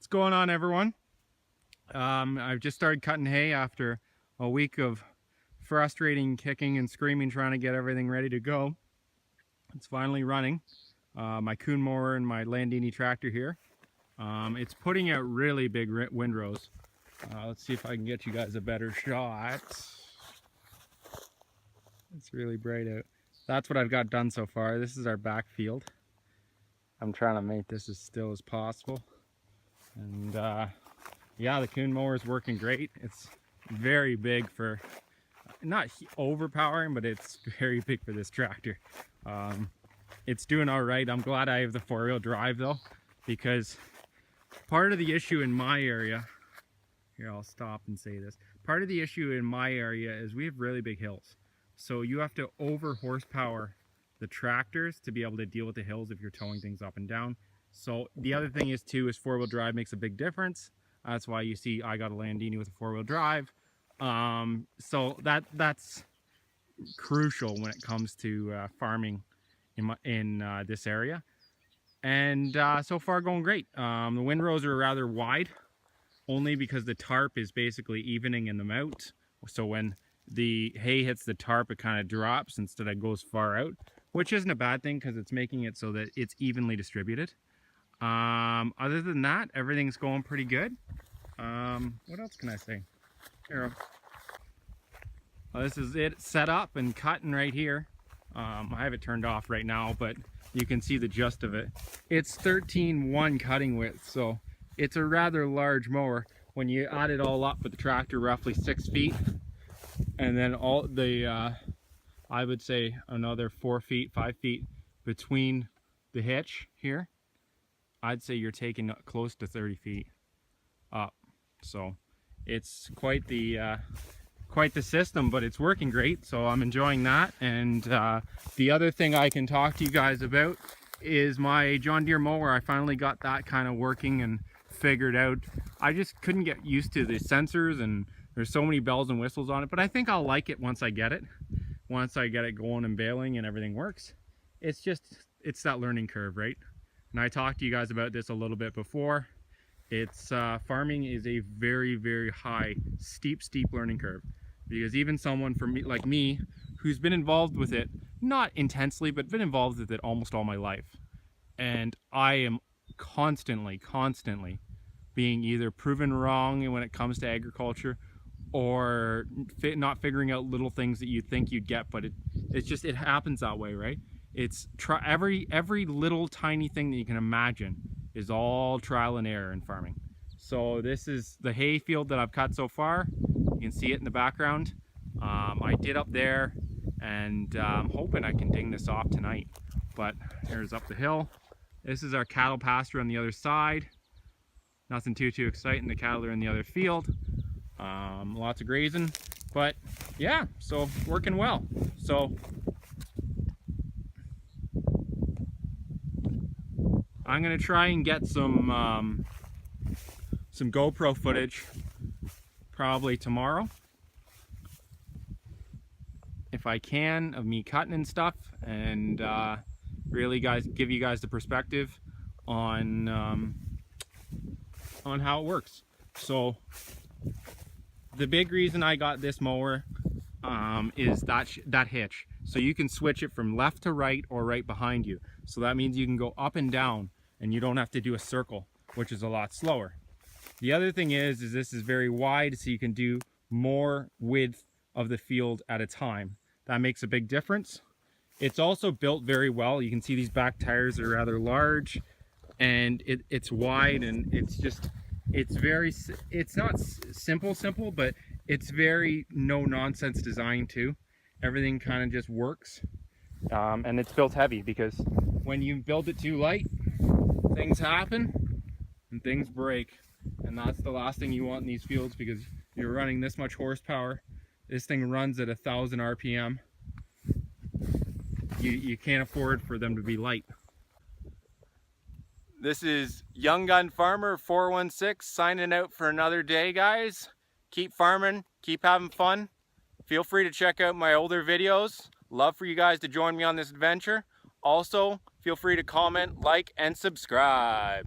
What's going on, everyone? I've just started cutting hay after a week of frustrating kicking and screaming trying to get everything ready to go. It's finally running. My Kuhn mower and my Landini tractor here. It's putting out really big windrows. Let's see if I can get you guys a better shot. It's really bright out. That's what I've got done so far. This is our back field. I'm trying to make this as still as possible. And yeah, the Kuhn mower is working great. It's very big for, not overpowering, but it's very big for this tractor. It's doing all right. I'm glad I have the four-wheel drive though, because part of the issue in my area, here I'll stop and say this, part of the issue in my area is we have really big hills. So you have to over horsepower the tractors to be able to deal with the hills if you're towing things up and down. So the other thing is too, is four-wheel drive makes a big difference. That's why you see I got a Landini with a four-wheel drive. So that's crucial when it comes to farming in this area. And so far going great. The windrows are rather wide, only because the tarp is basically evening them out. So when the hay hits the tarp, it kind of drops instead of goes far out, which isn't a bad thing because it's making it so that it's evenly distributed. Other than that, everything's going pretty good. What else can I say? Here, well, this is it set up and cutting right here. I have it turned off right now, but you can see the gist of it. It's 13.1 cutting width, so it's a rather large mower. When you add it all up with the tractor, roughly 6 feet, and then all the I would say another 4 feet, 5 feet between the hitch here, I'd say you're taking close to 30 feet up. So it's quite the system, but it's working great, so I'm enjoying that. And the other thing I can talk to you guys about is my John Deere mower. I finally got that kind of working and figured out. I just couldn't get used to the sensors, and there's so many bells and whistles on it, but I think I'll like it once I get it. Once I get it going and baling and everything works. It's that learning curve, right? And I talked to you guys about this a little bit before. It's farming is a very, very high, steep learning curve, because even someone like me, who's been involved with it, not intensely, but been involved with it almost all my life, and I am constantly being either proven wrong when it comes to agriculture, or not figuring out little things that you think you'd get, but it happens that way, right? It's every little tiny thing that you can imagine is all trial and error in farming. So this is the hay field that I've cut so far. You can see it in the background. I did up there, and I'm hoping I can ding this off tonight. But here's up the hill. This is our cattle pasture on the other side. Nothing too exciting. The cattle are in the other field. Lots of grazing, but yeah, so working well. So I'm gonna try and get some GoPro footage probably tomorrow, if I can, of me cutting and stuff, and really give you guys the perspective on how it works. So the big reason I got this mower is that hitch. So you can switch it from left to right or right behind you. So that means you can go up and down, and you don't have to do a circle, which is a lot slower. The other thing is this is very wide, so you can do more width of the field at a time. That makes a big difference. It's also built very well. You can see these back tires are rather large, and it's wide, and it's not simple, but it's very no-nonsense design too. Everything kind of just works. And it's built heavy, because when you build it too light, things happen and things break. And that's the last thing you want in these fields, because you're running this much horsepower. This thing runs at 1,000 RPM. You can't afford for them to be light. This is Young Gun Farmer 416 signing out for another day, guys. Keep farming, keep having fun. Feel free to check out my older videos. Love for you guys to join me on this adventure. Also, feel free to comment, like, and subscribe.